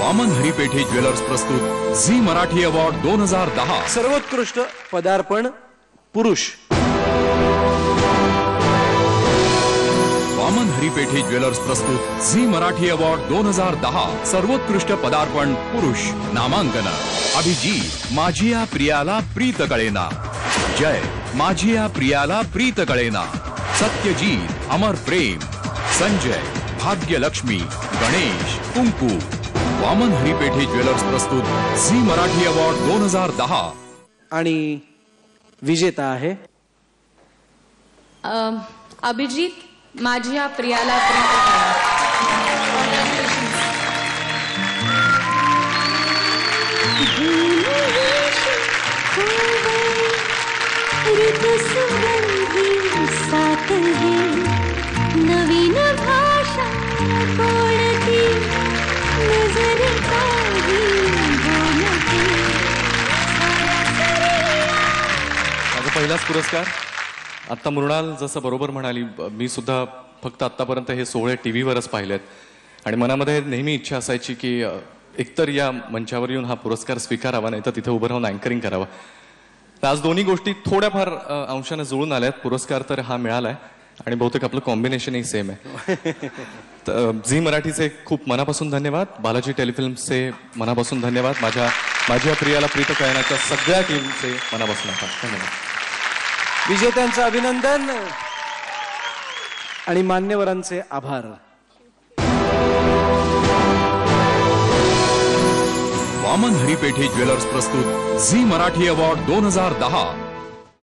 Vaman हरिपेठे jewellers प्रस्तुत Zee Marathi award 2010 सर्वोत्कृष्ट पदार्पण पुरुष। वामन हरिपेठे ज्वेलर्स प्रस्तुत झी मराठी अवॉर्ड 2010 सर्वोत्कृष्ट पदार्पण पुरुष। नामांकन: अभिजीत माझिया प्रियाला प्रीत कळेना, जय माझिया प्रियाला प्रीत कळेना, सत्यजीत अमर प्रेम, संजय भाग्यलक्ष्मी, गणेश कुंकू। वामन हरिपेठे ज्वेलर्स प्रस्तुत झी मराठी अवॉर्ड 2010 आणि विजेता आहे अभिजीत माझिया प्रियाला प्रीत कळेना। नवीन भाषा कोणती नजर काही बोलती। माझा पहिलाच पुरस्कार। आता मृणाल जसं बरोबर म्हणाली, मी सुद्धा फक्त आतापर्यंत हे सोहळे टीव्हीवरच पाहिलेत आणि मनामध्ये नेहमी इच्छा असायची की एकतर या मंचावर येऊन हा पुरस्कार स्वीकारावा, नाही तर तिथे उभं राहून अँकरिंग करावं। आज दोन्ही गोष्टी थोड्याफार अंशाने जुळून आल्यात। पुरस्कार तर हा मिळालाय आणि बहुतेक आपलं कॉम्बिनेशनही सेम आहे। तर झी मराठीचे खूप मनापासून धन्यवाद, बालाजी टेलिफिल्म्सचे मनापासून धन्यवाद, माझ्या प्रियाला प्रीत कळेनाच्या सगळ्या टीमचे मनापासून धन्यवाद। विजेत्यांचं अभिनंदन आणि मान्यवरांचे आभार। वामन हरिपेठे ज्वेलर्स प्रस्तुत झी मराठी अवॉर्ड 2010